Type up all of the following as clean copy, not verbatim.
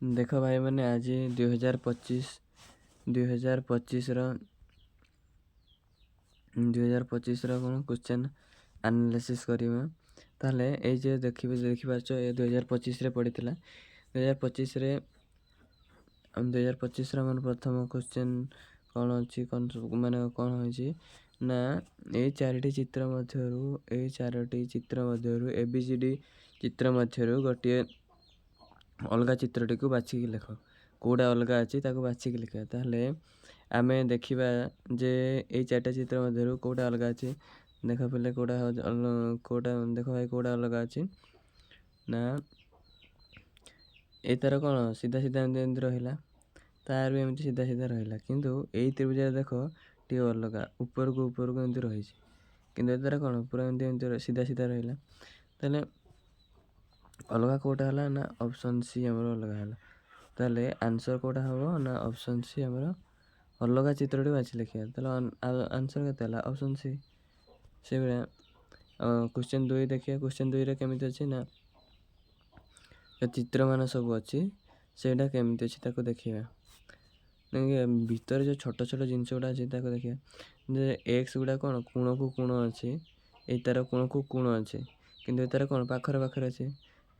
ଦେଖ ଭାଇ ମାନେ ଆଜି 2025ର କ'ଣ କ୍ୱେଶ୍ଚନ୍ ଆନାଲିସିସ୍ କରିବା। ତାହେଲେ ଏଇ ଯେ ଦେଖିପାରୁଛ ଏ 2025ରେ ପଡ଼ିଥିଲା। 2025ରେ ଆମର ପ୍ରଥମ କ୍ୱେଶ୍ଚନ୍ କ'ଣ ଅଛି, ମାନେ କ'ଣ ହୋଇଛି ନା ଏଇ ଚାରୋଟି ଚିତ୍ର ମଧ୍ୟରୁ ABCD ଚିତ୍ର ମଧ୍ୟରୁ ଗୋଟିଏ ଅଲଗା ଚିତ୍ରଟିକୁ ବାଛିକି ଲେଖ। କେଉଁଟା ଅଲଗା ଅଛି ତାକୁ ବାଛିକି ଲେଖିବା। ତାହେଲେ ଆମେ ଦେଖିବା ଯେ ଏଇ ଚାରିଟା ଚିତ୍ର ମଧ୍ୟରୁ କେଉଁଟା ଅଲଗା ଅଛି। ଦେଖ ପିଲେ କେଉଁଟା ଦେଖ ଭାଇ କେଉଁଟା ଅଲଗା ଅଛି ନା ଏଇ ତାର କ'ଣ ସିଧା ଏମିତି ରହିଲା, ତାର ବି ଏମିତି ସିଧା ରହିଲା, କିନ୍ତୁ ଏଇ ତ୍ରିଭୁଜରେ ଦେଖ ଟିକେ ଅଲଗା, ଉପରକୁ ଏମିତି ରହିଛି, କିନ୍ତୁ ଏ ତାର କ'ଣ ପୁରା ଏମିତି ସିଧା ରହିଲା। ତାହେଲେ ଅଲଗା କେଉଁଟା ହେଲା ନା ଅପସନ୍ ସି ଆମର ଅଲଗା ହେଲା। ତାହେଲେ ଆନ୍ସର୍ କେଉଁଟା ହେବ ନା ଅପସନ୍ ସି ଆମର ଅଲଗା ଚିତ୍ରଟି ବାଛି ଲେଖିବା। ତାହେଲେ ଆନ୍ସର୍ କେତେ ହେଲା ଅପସନ୍ ସି। ସେଇଭଳିଆ କ୍ୱେଶ୍ଚନ୍ 2 ଦେଖିବା। କ୍ୱେଶ୍ଚନ୍ 2ରେ କେମିତି ଅଛି ନା ଚିତ୍ରମାନ ସବୁ ଅଛି, ସେଇଟା କେମିତି ଅଛି ତାକୁ ଦେଖିବା। ଭିତରେ ଯେଉଁ ଛୋଟ ଜିନିଷ ଗୁଡ଼ା ଅଛି ତାକୁ ଦେଖିବା। ଯେ ଏକ୍ସ ଗୁଡ଼ା କ'ଣ କୋଣକୁ କୋଣ ଅଛି, ଏଇ ତାର କୋଣକୁ କୋଣ ଅଛି, କିନ୍ତୁ ଏ ତାର କ'ଣ ପାଖରେ ଅଛି,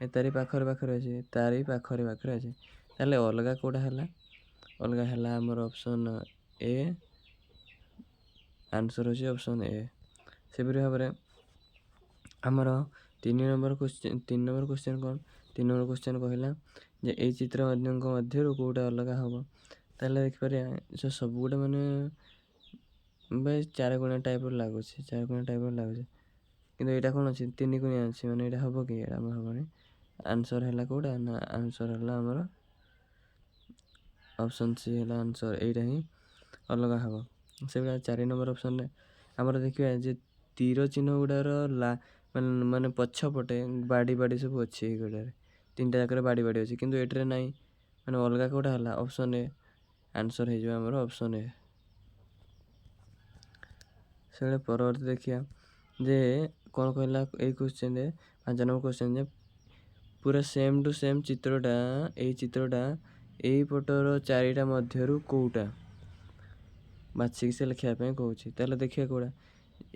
ଏ ତାରି ପାଖରେ ଅଛି, ତାରି ପାଖରେ ଅଛି। ତାହେଲେ ଅଲଗା କେଉଁଟା ହେଲା? ଅଲଗା ହେଲା ଆମର ଅପସନ୍ ଏ। ଆନ୍ସର୍ ହେଉଛି ଅପସନ୍ ଏ। ସେପରି ଭାବରେ ଆମର 3 ନମ୍ବର କ୍ୱେଶ୍ଚନ୍ କ'ଣ? 3 ନମ୍ବର କ୍ୱେଶ୍ଚନ୍ କହିଲା ଯେ ଏଇ ଚିତ୍ର ମଧ୍ୟରୁ କେଉଁଟା ଅଲଗା ହେବ। ତାହେଲେ ଦେଖିପାରିବା ସେ ସବୁ ଗୋଟେ ମାନେ ଚାରିକୋଣିଆ ଟାଇପ୍ର ଲାଗୁଛି, କିନ୍ତୁ ଏଇଟା କ'ଣ ଅଛି 3 କୋଣିଆ ଅଛି, ମାନେ ଏଇଟା ହେବ କି? ଏଇଟା ଆମର ହେବନି। ଆନ୍ସର୍ ହେଲା କେଉଁଟା ନା ଆନ୍ସର୍ ହେଲା ଆମର ଅପସନ୍ ସି ହେଲା ଆନ୍ସର୍। ଏଇଟା ହିଁ ଅଲଗା ହେବ। ସେଭଳିଆ 4 ନମ୍ବର ଅପସନ୍ରେ ଆମର ଦେଖିବା ଯେ ତୀର ଚିହ୍ନ ଗୁଡ଼ାର ମାନେ ପଛପଟେ ବାଡ଼ି ସବୁ ଅଛି। ଏଇ ଗୁଡ଼ାରେ 3ଟା ଯାକରେ ବାଡ଼ି ଅଛି, କିନ୍ତୁ ଏଠାରେ ନାହିଁ, ମାନେ ଅଲଗା କେଉଁଟା ହେଲା ଅପସନ୍ ଏ। ଆନ୍ସର୍ ହେଇଯିବ ଆମର ଅପସନ୍ ଏ। ସେବେଳେ ପରବର୍ତ୍ତୀ ଦେଖିବା ଯେ କ'ଣ କହିଲା ଏଇ କ୍ୱେଶ୍ଚନ୍ରେ 5 ନମ୍ବର କ୍ୱେଶ୍ଚନ୍ ଯେ ପୁରା ସେମ୍ ଟୁ ସେମ୍ ଏଇ ଚିତ୍ରଟା ଏଇ ପଟର 4ଟା ମଧ୍ୟରୁ କେଉଁଟା ବାଛିକି ସେ ଲେଖିବା ପାଇଁ କହୁଛି। ତାହେଲେ ଦେଖିବା କେଉଁଟା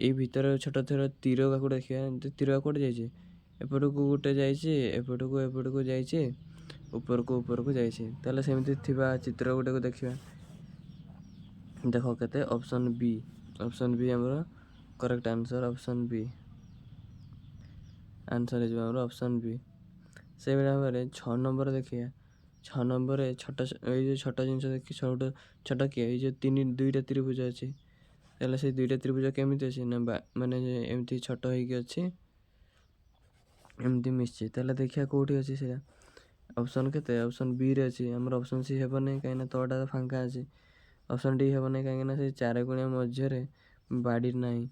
ଏଇ ଭିତରେ ଛୋଟ ତୀର କାକୁ ଦେଖିବା। ତୀର କେଉଁଟେ ଯାଇଛି, ଏପଟକୁ ଗୋଟେ ଯାଇଛି, ଏପଟକୁ ଯାଇଛି, ଉପରକୁ ଯାଇଛି। ତାହେଲେ ସେମିତି ଥିବା ଚିତ୍ର ଗୋଟେକୁ ଦେଖିବା। ଦେଖ କେତେ ଅପସନ୍ ବି ଆମର correct answer. Option B answer ହେଇଯିବ ଆମର ଅପସନ୍ ବି। ସେଇଭଳି ଭାବରେ 6 ନମ୍ବର ଦେଖିବା। 6 ନମ୍ବରରେ ଏଇ ଯେଉଁ ଛୋଟ ଜିନିଷ ଦେଖି ଛୋଟ କିଏ ଏଇ ଯେଉଁ 2ଟା ତ୍ରିଭୁଜ ଅଛି। ତାହେଲେ ସେଇ 2ଟା ତ୍ରିଭୁଜ କେମିତି ଅଛି ନା ମାନେ ଏମିତି ଛୋଟ ହେଇକି ଅଛି, ଏମିତି ମିଶିଛି। ତାହେଲେ ଦେଖିବା କେଉଁଠି ଅଛି ସେଇଟା। ଅପସନ୍ କେତେ ଅପସନ୍ ବିରେ ଅଛି। ଆମର ଅପସନ୍ ସି ହେବ ନାହିଁ, କାହିଁକିନା ତଳଟା ଫାଙ୍କା ଅଛି। ଅପସନ୍ ଡି ହେବ ନାହିଁ, କାହିଁକିନା ସେଇ 4 କୋଣିଆ ମଝିରେ ବାଡ଼ି ନାହିଁ।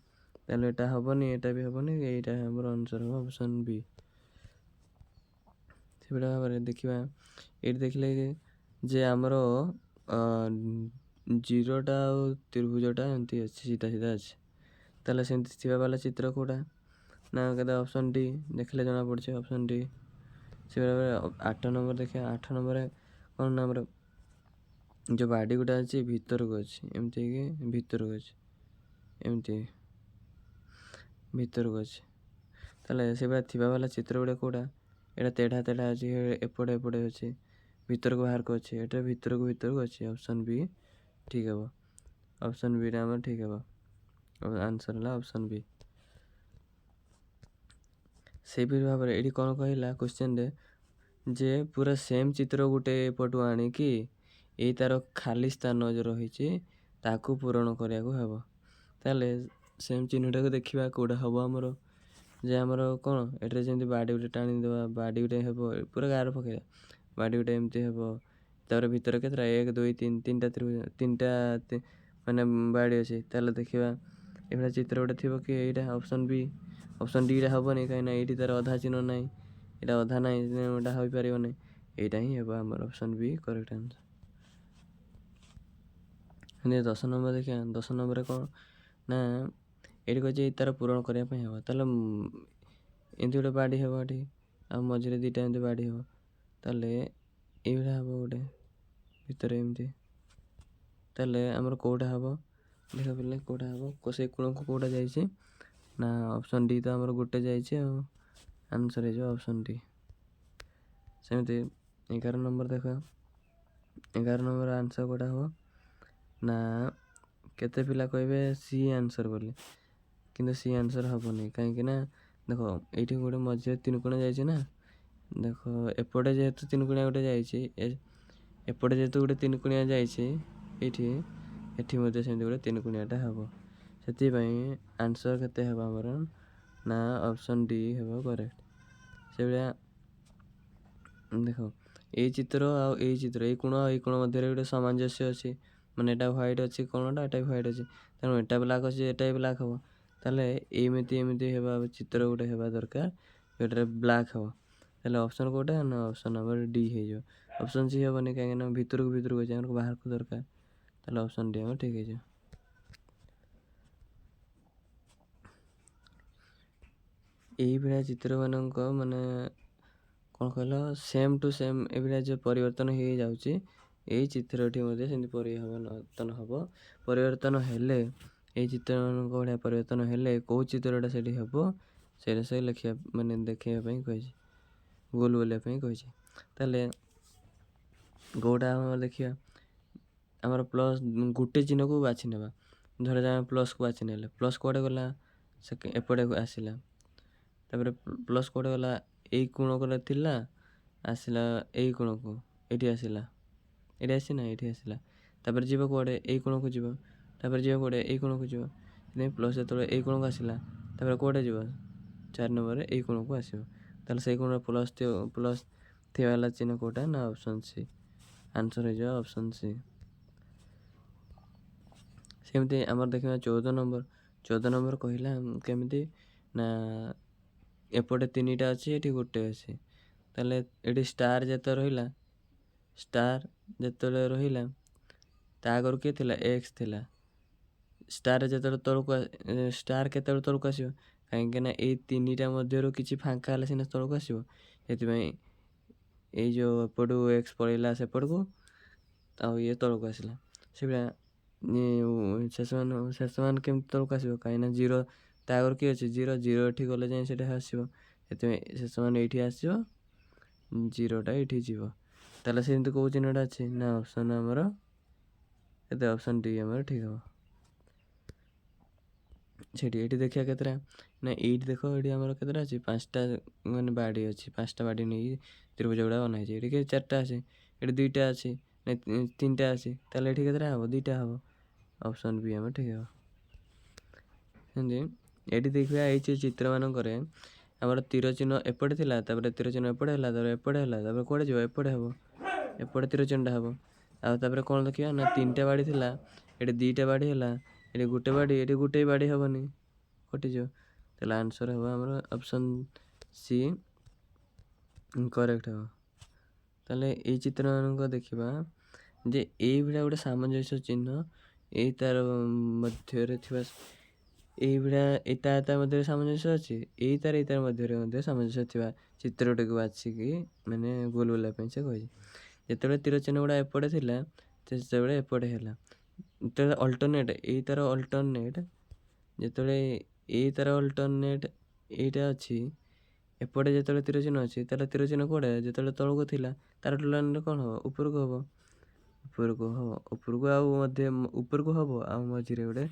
ତାହେଲେ ଏଇଟା ହେବନି, ଏଇଟା ବି ହେବନି, ଏଇଟା ଆମର ଆନ୍ସର୍ ହେବ ଅପସନ୍ ବି। ସେଭଳି ଭାବରେ ଦେଖିବା ଏଇଠି ଦେଖିଲେ ଯେ ଆମର 0ଟା ଆଉ ତ୍ରିଭୁଜଟା ଏମିତି ଅଛି, ସିଧା ଅଛି। ତାହେଲେ ସେମିତି ଥିବା ବାଲା ଚିତ୍ର କେଉଁଟା ନା କେତେ ଅପସନ୍ ଡି। ଦେଖିଲେ ଜଣାପଡ଼ୁଛି ଅପସନ୍ ଡି। ସେଭଳି ଭାବରେ 8 ନମ୍ବର ଦେଖିବା। 8 ନମ୍ବରରେ କ'ଣ ନା ଆମର ଯେଉଁ ବାଡ଼ି ଗୁଡ଼ା ଅଛି ଭିତରକୁ ଅଛି, ଏମିତି ହେଇକି ଭିତରକୁ ଅଛି। ତାହେଲେ ସେଭଳିଆ ଥିବା ବାଲା ଚିତ୍ର ଗୁଡ଼ା କେଉଁଟା? ଏଇଟା ତେଢ଼ା ଅଛି, ଏପଟେ ଅଛି, ଭିତରକୁ ବାହାରକୁ ଅଛି, ଏଇଟା ଭିତରକୁ ଅଛି। ଅପସନ୍ ବି ଠିକ୍ ହେବ। ଅପସନ୍ ବିଟା ଆମର ଠିକ୍ ହେବ। ଆନ୍ସର୍ ହେଲା ଅପସନ୍ ବି। ସେଇପରି ଭାବରେ ଏଇଠି କ'ଣ କହିଲା କ୍ୱେଶ୍ଚନ୍ରେ ଯେ ପୁରା ସେମ୍ ଚିତ୍ର ଗୋଟେ ଏପଟୁ ଆଣିକି ଏଇ ତାର ଖାଲି ସ୍ଥାନ ଯେଉଁ ରହିଛି ତାକୁ ପୂରଣ କରିବାକୁ ହେବ। ତାହେଲେ ସେମ୍ ଚିହ୍ନଟାକୁ ଦେଖିବା କେଉଁଟା ହେବ ଆମର। ଯେ ଆମର କ'ଣ ଏଠାରେ ଯେମିତି ବାଡ଼ି ଗୋଟେ ଟାଣିଦେବା, ବାଡ଼ି ଗୋଟେ ହେବ ପୁରା ଗାର ପକାଇବା, ବାଡ଼ି ଗୋଟେ ଏମିତି ହେବ। ତାପରେ ଭିତରେ କେତେଟା 1 2 3 ତିନିଟା ମାନେ ବାଡ଼ି ଅଛି। ତାହେଲେ ଦେଖିବା ଏଭଳିଆ ଚିତ୍ର ଗୋଟେ ଥିବ କି ଏଇଟା ଅପସନ୍ ବି। ଅପସନ୍ ଡିଟା ହେବନି, କାହିଁକିନା ଏଇଠି ତାର ଅଧା ଚିହ୍ନ ନାହିଁ, ଏଇଟା ଅଧା ନାହିଁ, ଏଇଟା ହୋଇପାରିବ ନାହିଁ। ଏଇଟା ହିଁ ହେବ ଆମର option B correct answer. 10 number ଦେଖିବା। 10 ନମ୍ବରରେ କ'ଣ ନା ଏଇଠି କହିଛି ତାର ପୂରଣ କରିବା ପାଇଁ ହେବ। ତାହେଲେ ଏମିତି ଗୋଟେ ବାଡ଼ି ହେବ ଏଠି, ଆଉ ମଝିରେ 2ଟା ଏମିତି ବାଡ଼ି ହେବ। ତାହେଲେ ଏଇଭଳିଆ ହେବ ଗୋଟେ ଭିତରେ ଏମିତି। ତାହେଲେ ଆମର କେଉଁଟା ହେବ ଦେଖ ପିଲେ, କେଉଁଟା ହେବ ସେଇ କୋଣକୁ କେଉଁଟା ଯାଇଛି ନା ଅପସନ୍ ଡି ତ ଆମର ଗୋଟେ ଯାଇଛି ଆଉ ଆନ୍ସର୍ ହେଇଯିବ ଅପସନ୍ ଡି। ସେମିତି 11 ନମ୍ବର ଦେଖ, 11 ନମ୍ବର ଆନ୍ସର୍ କେଉଁଟା ହେବ ନା କେତେ ପିଲା କହିବେ ସି ଆନ୍ସର୍ ବୋଲି, କିନ୍ତୁ ସି ଆନ୍ସର୍ ହେବନି। କାହିଁକି ନା ଦେଖ ଏଇଠି ଗୋଟେ ମଝିରେ ତିନିକୋଣ ଯାଇଛି ନା, ଦେଖ ଏପଟେ ଯେହେତୁ ତିନିକୋଣିଆ ଗୋଟେ ଯାଇଛି, ଏପଟେ ଯେହେତୁ ଗୋଟେ ତିନିକୋଣିଆ ଯାଇଛି ଏଠି ମଧ୍ୟ ସେମିତି ଗୋଟେ ତିନିକୋଣିଆଟା ହେବ। ସେଥିପାଇଁ ଆନ୍ସର୍ କେତେ ହେବ ଆମର ନା ଅପସନ୍ ଡି ହେବ କରେକ୍ଟ। ସେଭଳିଆ ଦେଖ ଏଇ ଚିତ୍ର ଆଉ ଏଇ ଚିତ୍ର, ଏଇ କୋଣ ଆଉ ଏଇ କୋଣ ମଧ୍ୟରେ ଗୋଟେ ସାମଞ୍ଜସ୍ୟ ଅଛି, ମାନେ ଏଇଟା ହ୍ୱାଇଟ୍ ଅଛି କୋଣଟା, ଏଇଟା ବି ହ୍ୱାଇଟ୍ ଅଛି, ତେଣୁ ଏଇଟା ବ୍ଲାକ୍ ଅଛି, ଏଇଟା ବି ବ୍ଲାକ୍ ହେବ। ତାହେଲେ ଏମିତି ହେବା ଚିତ୍ର ଗୋଟେ ହେବା ଦରକାର ଯେଉଁଟାରେ ବ୍ଲାକ୍ ହେବ। ତାହେଲେ ଅପସନ୍ କେଉଁଟା ନା ଅପସନ୍ ଆମର ଡି ହେଇଯିବ। ଅପସନ୍ ସି ହେବନି, କାହିଁକିନା ଭିତରକୁ ଅଛି, ଆମକୁ ବାହାରକୁ ଦରକାର। ତାହେଲେ ଅପସନ୍ ଡି ଆମର ଠିକ୍ ହେଇଯିବ। ଏଇଭଳିଆ ଚିତ୍ରମାନଙ୍କ ମାନେ କ'ଣ କହିଲ ସେମ୍ ଟୁ ସେମ୍ ଏଭଳିଆ ଯେଉଁ ପରିବର୍ତ୍ତନ ହେଇଯାଉଛି, ଏଇ ଚିତ୍ରଟି ମଧ୍ୟ ସେମିତି ପରିବର୍ତ୍ତନ ହେବ। ପରିବର୍ତ୍ତନ ହେଲେ ଏଇ ଚିତ୍ରମାନଙ୍କ ଭଳିଆ ପରିବର୍ତ୍ତନ ହେଲେ କେଉଁ ଚିତ୍ରଟା ସେଠି ହେବ ସେଇଟା ସେ ଲେଖିବା ମାନେ ଦେଖେଇବା ପାଇଁ କହିଛି, ଗୋଲ ବୋଲିବା ପାଇଁ କହିଛି। ତାହେଲେ କେଉଁଟା ଆମର ଦେଖିବା, ଆମର ପ୍ଲସ୍ ଗୋଟେ ଚିହ୍ନକୁ ବାଛି ନେବା। ଧର ଆମେ ପ୍ଲସ୍କୁ ବାଛି ନେଲେ, ପ୍ଲସ୍ କୁଆଡ଼େ ଗଲା ଏପଟେ ଆସିଲା, ତାପରେ ପ୍ଲସ୍ କୁଆଡ଼େ ଗଲା ଏଇ କୋଣରେ ଥିଲା, ଆସିଲା ଏଇ କୋଣକୁ, ଏଇଠି ଆସିଲା, ଏଇଠି ଆସିନା ଏଇଠି ଆସିଲା, ତାପରେ ଯିବ କୁଆଡ଼େ ଏଇ କୋଣକୁ ଯିବ, ତାପରେ ଯିବ କୁଆଡ଼େ ଏଇ କୋଣକୁ ଯିବ। ସେଥିପାଇଁ ପ୍ଲସ୍ ଯେତେବେଳେ ଏଇ କୋଣକୁ ଆସିଲା ତାପରେ କୁଆଡ଼େ ଯିବ 4 ନମ୍ବରରେ ଏଇ କୋଣକୁ ଆସିବ। ତାହେଲେ ସେଇ କୋଣରେ ପ୍ଲସ୍ ଥିବା ବାଲା ଚିହ୍ନ କେଉଁଟା ନା ଅପସନ୍ ସି, ଆନ୍ସର୍ ହେଇଯିବ ଅପସନ୍ ସି। ସେମିତି ଆମର ଦେଖିବା 14 ନମ୍ବର କହିଲା କେମିତି ନା ଏପଟେ 3ଟା ଅଛି, ଏଠି ଗୋଟେ ଅଛି। ତାହେଲେ ଏଠି ଷ୍ଟାର୍ ଯେତେବେଳେ ରହିଲା ତା ଆଗରୁ କିଏ ଥିଲା ଏକ୍ସ ଥିଲା। ଷ୍ଟାର୍ ଯେତେବେଳେ ଷ୍ଟାର୍ କେତେବେଳେ ତଳକୁ ଆସିବ, କାହିଁକିନା ଏଇ 3ଟା ମଧ୍ୟରୁ କିଛି ଫାଙ୍କା ହେଲେ ସିନା ତଳକୁ ଆସିବ। ସେଥିପାଇଁ ଏଇ ଯେଉଁ ଏପଟୁ ଏକ୍ସ ପଳେଇଲା ସେପଟକୁ, ଆଉ ଇଏ ତଳକୁ ଆସିଲା। ସେଭଳିଆ ଶେଷ ମାନ କେମିତି ତଳକୁ ଆସିବ, କାହିଁକିନା 0 ତା ଆଗରୁ କିଏ ଅଛି 0 ଏଠି ଗଲେ ଯାଇ ସେଇଟା ଆସିବ। ସେଥିପାଇଁ ଶେଷ ମାନ ଏଇଠି ଆସିବ, 0ଟା ଏଇଠି ଯିବ। ତାହେଲେ ସେମିତି କେଉଁ ଚିହ୍ନଟା ଅଛି ନା ଅପସନ୍ ଆମର କେତେ ଅପସନ୍ ଡି ଆମର ଠିକ୍ ହେବ। ସେଠି ଏଇଠି ଦେଖିବା କେତେଟା ନା ଏଇଠି ଦେଖ, ଏଇଠି ଆମର କେତେଟା ଅଛି 5ଟା ମାନେ ବାଡ଼ି ଅଛି, 5ଟା ବାଡ଼ି ନେଇକି ତ୍ରିଭୁଜ ଗୁଡ଼ା ବନା ହେଇଛି। ଏଠି 4ଟା ଅଛି, ଏଠି 2ଟା ଅଛି, 3ଟା ଅଛି, ତାହେଲେ ଏଠି କେତେଟା ହେବ 2ଟା ହେବ। ଅପସନ୍ ବି ଆମର ଠିକ୍ ହେବ। ସେମିତି ଏଠି ଦେଖିବା ଏଇ ଚିତ୍ରମାନଙ୍କରେ ଆମର ତୀର ଚିହ୍ନ ଏପଟେ ଥିଲା, ତାପରେ ତୀର ଚିହ୍ନ ଏପଟେ ହେଲା, ତାପରେ ଏପଟେ ହେଲା, ତାପରେ କୁଆଡ଼େ ଯିବ ଏପଟେ ହେବ, ଏପଟେ ତୀର ଚିହ୍ନଟା ହେବ। ଆଉ ତାପରେ କ'ଣ ଦେଖିବା ନା 3ଟା ବାଡ଼ି ଥିଲା, ଏଠି 2ଟା ବାଡ଼ି ହେଲା, ଏଠି ଗୋଟେ ବାଡ଼ି, ଏଠି ଗୋଟେ ବାଡ଼ି ହେବନି, କଟିଯିବ। ତାହେଲେ ଆନ୍ସର୍ ହେବ ଆମର ଅପସନ୍ ସି କରେକ୍ଟ ହେବ। ତାହେଲେ ଏଇ ଚିତ୍ରମାନଙ୍କ ଦେଖିବା ଯେ ଏଇଭଳିଆ ଗୋଟେ ସାମଞ୍ଜସ୍ୟ ଚିହ୍ନ ଏଇ ତାର ମଧ୍ୟରେ ଥିବା, ଏଇଭଳିଆ ଏଇ ତା ମଧ୍ୟରେ ସାମଞ୍ଜସ୍ୟ ଅଛି, ଏଇ ତାର ମଧ୍ୟରେ ମଧ୍ୟ ସାମଞ୍ଜସ୍ୟ ଥିବା ଚିତ୍ରଟିକୁ ବାଛିକି ମାନେ ଗୋଲ ବୋଲିବା ପାଇଁ ସେ କହିଛି। ଯେତେବେଳେ ତୀର ଚିହ୍ନ ଗୁଡ଼ା ଏପଟେ ଥିଲା ସେତେବେଳେ ଏପଟେ ହେଲା, ଯେତେବେଳେ ଅଲ୍ଟରନେଟ୍ ଯେତେବେଳେ ଏଇ ତାର ଅଲ୍ଟରନେଟ୍ ଏଇଟା ଅଛି, ଏପଟେ ଯେତେବେଳେ ତୀର ଚିହ୍ନ ଅଛି, ତାହେଲେ ତୀର ଚିହ୍ନ କୁଆଡ଼େ ଯେତେବେଳେ ତଳକୁ ଥିଲା ତାର ତୁଳନାରେ କ'ଣ ହେବ ଉପରକୁ ହେବ, ଉପରକୁ ଆଉ ମଧ୍ୟ ଉପରକୁ ହେବ। ଆଉ ମଝିରେ ଗୋଟେ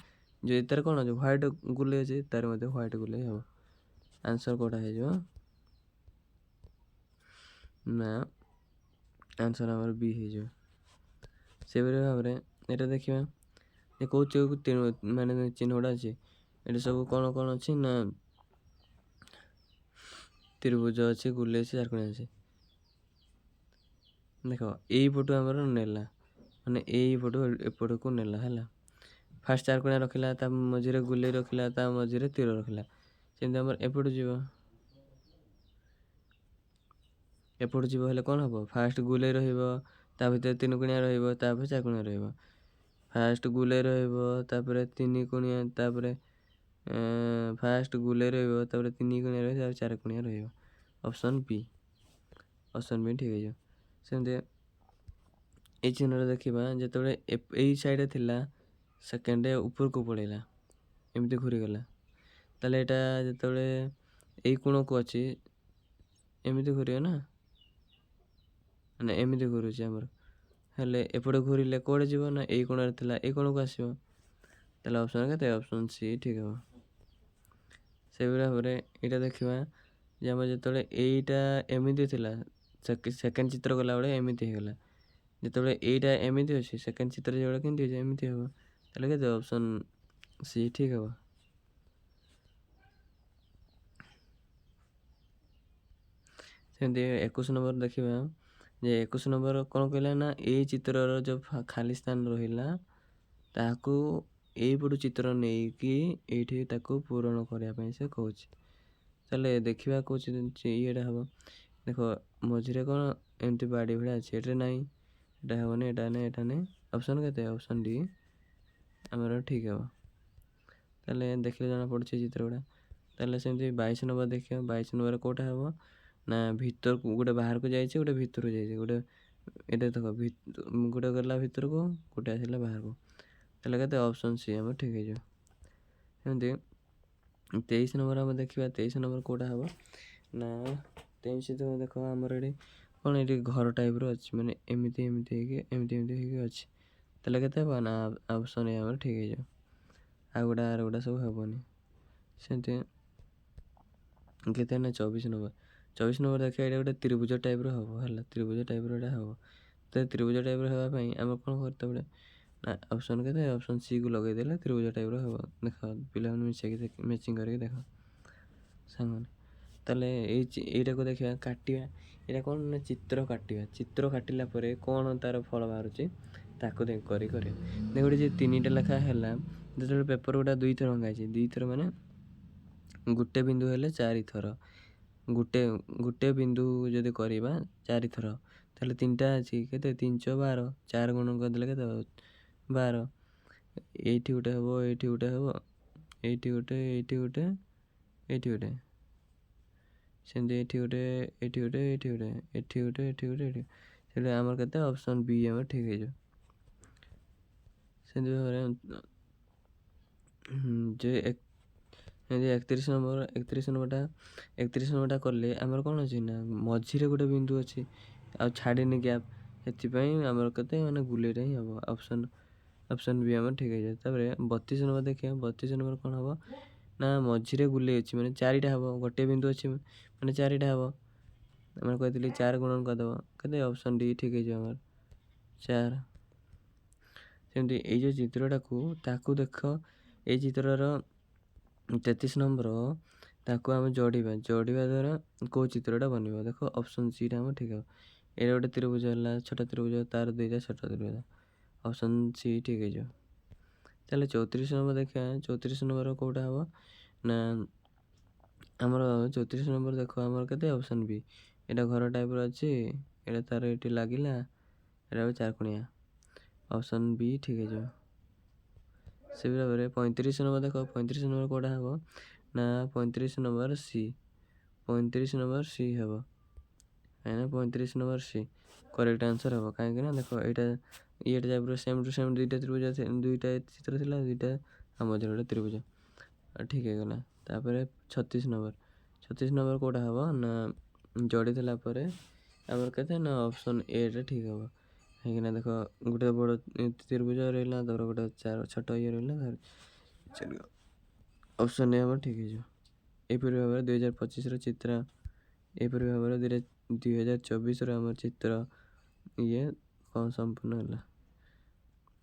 ଯେ ତାର କ'ଣ ଅଛି ହ୍ୱାଇଟ୍ ଗୁଲେଇ ଅଛି, ତାର ମଧ୍ୟ ହ୍ୱାଇଟ୍ ଗୁଲେଇ ହେବ। ଆନ୍ସର୍ କେଉଁଟା ହେଇଯିବ ନା ଆନ୍ସର୍ ଆମର ବି ହେଇଯିବ। ସେଭଳି ଭାବରେ ଏଇଟା ଦେଖିବା ଯେ କେଉଁ ମାନେ ଚିହ୍ନ ଗୁଡ଼ା ଅଛି, ଏଠି ସବୁ କ'ଣ ଅଛି ନା ତ୍ରିଭୁଜ ଅଛି, ଗୁଲେଇ ଅଛି, ଚାରିକୋଣିଆ ଅଛି। ଦେଖ ଏଇପଟୁ ଆମର ନେଲା, ମାନେ ଏଇପଟୁ ଏପଟକୁ ନେଲା ହେଲା। ଫାର୍ଷ୍ଟ ଚାରିକୋଣିଆ ରଖିଲା, ତା ମଝିରେ ଗୁଲେଇ ରଖିଲା, ତା ମଝିରେ ତୀର ରଖିଲା। ସେମିତି ଆମର ଏପଟୁ ଯିବ ହେଲେ କ'ଣ ହେବ, ଫାର୍ଷ୍ଟ ଗୁଲେଇ ରହିବ, ତା ଭିତରେ 3 କୋଣିଆ ରହିବ, ତାପରେ 4 କୋଣିଆ ରହିବ। ଫାର୍ଷ୍ଟ ଗୁଲେଇ ରହିବ, ତାପରେ 3 କୋଣିଆ, ତାପରେ ଫାର୍ଷ୍ଟ ଗୁଲେଇ ରହିବ, ତାପରେ 3 କୋଣିଆ ରହିବ, ତାପରେ 4 କୋଣିଆ ରହିବ। ଅପସନ୍ ବି ଠିକ୍ ହେଇଯିବ। ସେମିତି ଏଇ ଚିହ୍ନରେ ଦେଖିବା ଯେତେବେଳେ ଏଇ ସାଇଡ଼୍ରେ ଥିଲା ସେକେଣ୍ଡ ଉପରକୁ ପଳେଇଲା ଏମିତି ଘୁରିଗଲା, ତାହେଲେ ଏଇଟା ଯେତେବେଳେ ଏଇ କୋଣକୁ ଅଛି ଏମିତି ଘୁରିବ ନା, ମାନେ ଏମିତି ଘୁରୁଛି ଆମର, ହେଲେ ଏପଟେ ଘୁରିଲେ କୁଆଡ଼େ ଯିବ ନା ଏଇ କୋଣରେ ଥିଲା ଏଇ କୋଣକୁ ଆସିବ, ତାହେଲେ ଅପସନ୍ କେତେ? ଅପସନ୍ ସି ଠିକ୍ ହେବ। ସେଭଳି ଭାବରେ ଏଇଟା ଦେଖିବା ଯେ ଆମର ଯେତେବେଳେ ଏଇଟା ଏମିତି ଥିଲା ସେକେଣ୍ଡ ଚିତ୍ର କଲାବେଳେ ଏମିତି ହେଇଗଲା, ଯେତେବେଳେ ଏଇଟା ଏମିତି ଅଛି ସେକେଣ୍ଡ ଚିତ୍ର ଯେବେଳେ କେମିତି ଅଛି ଏମିତି ହେବ, ତାହେଲେ କେତେ? ଅପସନ୍ ସି ଠିକ୍ ହେବ। ସେମିତି 21 ନମ୍ବର ଦେଖିବା ଯେ 21 ନମ୍ବର କ'ଣ କହିଲା ନା ଏଇ ଚିତ୍ରର ଯେଉଁ ଖାଲି ସ୍ଥାନ ରହିଲା ତାହାକୁ ଏଇପଟୁ ଚିତ୍ର ନେଇକି ଏଇଠି ତାକୁ ପୂରଣ କରିବା ପାଇଁ ସେ କହୁଛି। ତାହେଲେ ଦେଖିବା କହୁଛି ଇଏଟା ହେବ, ଦେଖ ମଝିରେ କ'ଣ ଏମିତି ବାଡ଼ି ଭଳିଆ ଅଛି, ଏଠାରେ ନାହିଁ, ଏଇଟା ହେବନି, ଏଇଟା ନାହିଁ, ଏଇଟା ନାହିଁ, ଅପସନ୍ କେତେ? ଅପସନ୍ ଡି ଆମର ଠିକ୍ ହେବ। ତାହେଲେ ଦେଖିଲେ ଜଣାପଡ଼ୁଛି ଚିତ୍ର ଗୁଡ଼ା। ତାହେଲେ ସେମିତି 22 ନମ୍ବର ଦେଖିବା, 22 ନମ୍ବର କେଉଁଟା ହେବ ନା ଭିତରକୁ ଗୋଟେ ବାହାରକୁ ଯାଇଛି ଗୋଟେ ଭିତରକୁ ଯାଇଛି, ଗୋଟେ ଏଇଟା ଦେଖ ଗୋଟେ ଗଲା ଭିତରକୁ ଗୋଟେ ଆସିଲା ବାହାରକୁ, ତାହେଲେ କେତେ? ଅପସନ୍ ସି ଆମର ଠିକ୍ ହେଇଯିବ। ସେମିତି 23 ନମ୍ବର ଆମେ ଦେଖିବା, 23 ନମ୍ବର କେଉଁଟା ହେବ ନା 23 ଦେଖ ଆମର ଏଠି କ'ଣ ଏଠି ଘର ଟାଇପ୍ର ଅଛି, ମାନେ ଏମିତି ଏମିତି ହେଇକି ଏମିତି ଏମିତି ହେଇକି ଅଛି, ତାହେଲେ କେତେ ହେବ ନା ଅପସନ୍ ଏ ଆମର ଠିକ୍ ହେଇଯିବ। ଆଉ ଗୁଡ଼ା ଆର ଗୁଡ଼ା ସବୁ ହେବନି। ସେମିତି କେତେ ନା 24 ନମ୍ବର, 24 ନମ୍ବର ଦେଖିବା ଏଇଟା ଗୋଟେ ତ୍ରିଭୁଜ ଟାଇପ୍ର ହେବ, ହେଲା ତ୍ରିଭୁଜ ଟାଇପ୍ର ଏଇଟା ହେବ, ତ ତ୍ରିଭୁଜ ଟାଇପ୍ର ହେବା ପାଇଁ ଆମେ କ'ଣ କରିତେ ପଡ଼େ ନା ଅପସନ୍ କେତେ? ଅପସନ୍ ସି କୁ ଲଗେଇଦେଲେ ତ୍ରିଭୁଜ ଟାଇପ୍ର ହେବ। ଦେଖ ପିଲାମାନେ ମିଶେଇକି ମ୍ୟାଚିଂ କରିକି ଦେଖ ସାଙ୍ଗମାନେ। ତାହେଲେ ଏଇଟାକୁ ଦେଖିବା କାଟିବା, ଏଇଟା କ'ଣ ନା ଚିତ୍ର କାଟିବା, ଚିତ୍ର କାଟିଲା ପରେ କ'ଣ ତାର ଫଳ ବାହାରୁଛି ତାକୁ କରି କରିବା। ଦେଖ ଗୋଟେ ଯେ 3ଟା ଲେଖା ହେଲା, ଯେତେବେଳେ ପେପର୍ ଗୁଡ଼ା 2 ଥର ଭଙ୍ଗା ହେଇଛି, 2 ଥର ମାନେ ଗୋଟେ ବିନ୍ଦୁ ହେଲେ 4 ଥର, ଗୋଟେ ବିନ୍ଦୁ ଯଦି କରିବା 4 ଥର, ତାହେଲେ 3ଟା ଅଛି କେତେ? 3 × 12, 4 ଗୁଣ କରିଦେଲେ କେତେ ହେବ? 12। ଏଇଠି ଗୋଟେ ହେବ, ଏଇଠି ଗୋଟେ ହେବ, ଏଇଠି ଗୋଟେ, ଏଇଠି ଗୋଟେ, ଏଇଠି ଗୋଟେ, ସେମିତି ଏଇଠି ଗୋଟେ, ଏଇଠି ଗୋଟେ, ଏଇଠି ଗୋଟେ, ଏଠି ଗୋଟେ, ଏଠି ଗୋଟେ, ଏଠି, ସେଇଟା ଆମର କେତେ? ଅପସନ୍ ବି ଆମର ଠିକ୍ ହେଇଯିବ। ସେମିତି ଭାବରେ ଯେ 31 ନମ୍ବରଟା କଲେ ଆମର କ'ଣ ଅଛି ନା ମଝିରେ ଗୋଟେ ବିନ୍ଦୁ ଅଛି ଆଉ ଛାଡ଼ିନି ଗ୍ୟାପ୍, ସେଥିପାଇଁ ଆମର କେତେ ମାନେ ଗୁଲେଇଟା ହିଁ ହେବ। ଅପସନ୍ ବି ଆମର ଠିକ୍ ହେଇଯିବ। ତାପରେ 32 ନମ୍ବର ଦେଖିବା, 32 ନମ୍ବର କ'ଣ ହେବ ନା ମଝିରେ ଗୁଲେଇ ଅଛି, ମାନେ 4ଟା ହେବ, ଗୋଟେ ବିନ୍ଦୁ ଅଛି ମାନେ 4ଟା ହେବ, ଆମେ କହିଥିଲି 4 ଗୁଣନ କରିଦେବ, କେତେ? ଅପସନ୍ ଡି ଠିକ୍ ହେଇଯିବ ଆମର 4। ସେମିତି ଏଇ ଯେଉଁ ଚିତ୍ରଟାକୁ ତାକୁ ଦେଖ, ଏଇ ଚିତ୍ରର 33 ନମ୍ବର ତାକୁ ଆମେ ଯୋଡ଼ିବା ଦ୍ୱାରା କେଉଁ ଚିତ୍ରଟା ବନିବ, ଦେଖ ଅପସନ୍ ସିଟା ଆମର ଠିକ୍ ହେବ। ଏଇଟା ଗୋଟେ ତ୍ରିଭୁଜ ହେଲା, ଛୋଟ ତ୍ରିଭୁଜ, ତାର 2ଟା ଛୋଟ ତ୍ରିଭୁଜ, ଅପସନ୍ ସି ଠିକ୍ ହେଇଯିବ। ତାହେଲେ 34 ନମ୍ବର ଦେଖିବା, 34 ନମ୍ବର କେଉଁଟା ହେବ ନା ଆମର 34 ନମ୍ବର ଦେଖ ଆମର କେତେ? ଅପସନ୍ ବି, ଏଇଟା ଘର ଟାଇପ୍ର ଅଛି, ଏଇଟା ତାର ଏଇଠି ଲାଗିଲା, ଏଇଟା ହେବ 4 କୋଣିଆ, ଅପସନ୍ ବି ଠିକ୍ ହେଇଯିବ। ସେଇ ଭାବରେ 35 ନମ୍ବର ଦେଖ, 35 ନମ୍ବର କେଉଁଟା ହେବ ନା 35 ନମ୍ବର ସି, 35 ନମ୍ବର ସି ହେବ, କାହିଁକିନା 35 ନମ୍ବର ସି କରେକ୍ଟ ଆନ୍ସର୍ ହେବ। କାହିଁକି ନା ଦେଖ ଏଇଟା ଇଏଟା ଟାଇପ୍ର ସେମ୍ ଟୁ ସେମ୍ 2ଟା ତ୍ରିଭୁଜ, 2ଟା ଚିତ୍ର ଥିଲା, 2ଟା ଆମ ମଝିରେ ଗୋଟେ ତ୍ରିଭୁଜ, ଠିକ୍ ହେଇଗଲା। ତାପରେ 36 ନମ୍ବର କେଉଁଟା ହେବ ନା ଯୋଡ଼ି ଦେଲା ପରେ ଆମର କେତେ ନା ଅପସନ୍ ଏଟା ଠିକ୍ ହେବ। କାହିଁକିନା ଦେଖ ଗୋଟେ ବଡ଼ ତ୍ରିଭୁଜ ରହିଲା, ତାପରେ ଗୋଟେ ଛୋଟ ଇଏ ରହିଲା, ଅପସନ୍ ଏ ଆମର ଠିକ୍ ହେଇଯିବ। ଏହିପରି ଭାବରେ 2025ର ଚିତ୍ର, ଏହିପରି ଭାବରେ 2024ର ଆମର ଚିତ୍ର ଇଏ କ'ଣ ସମ୍ପୂର୍ଣ୍ଣ ହେଲା।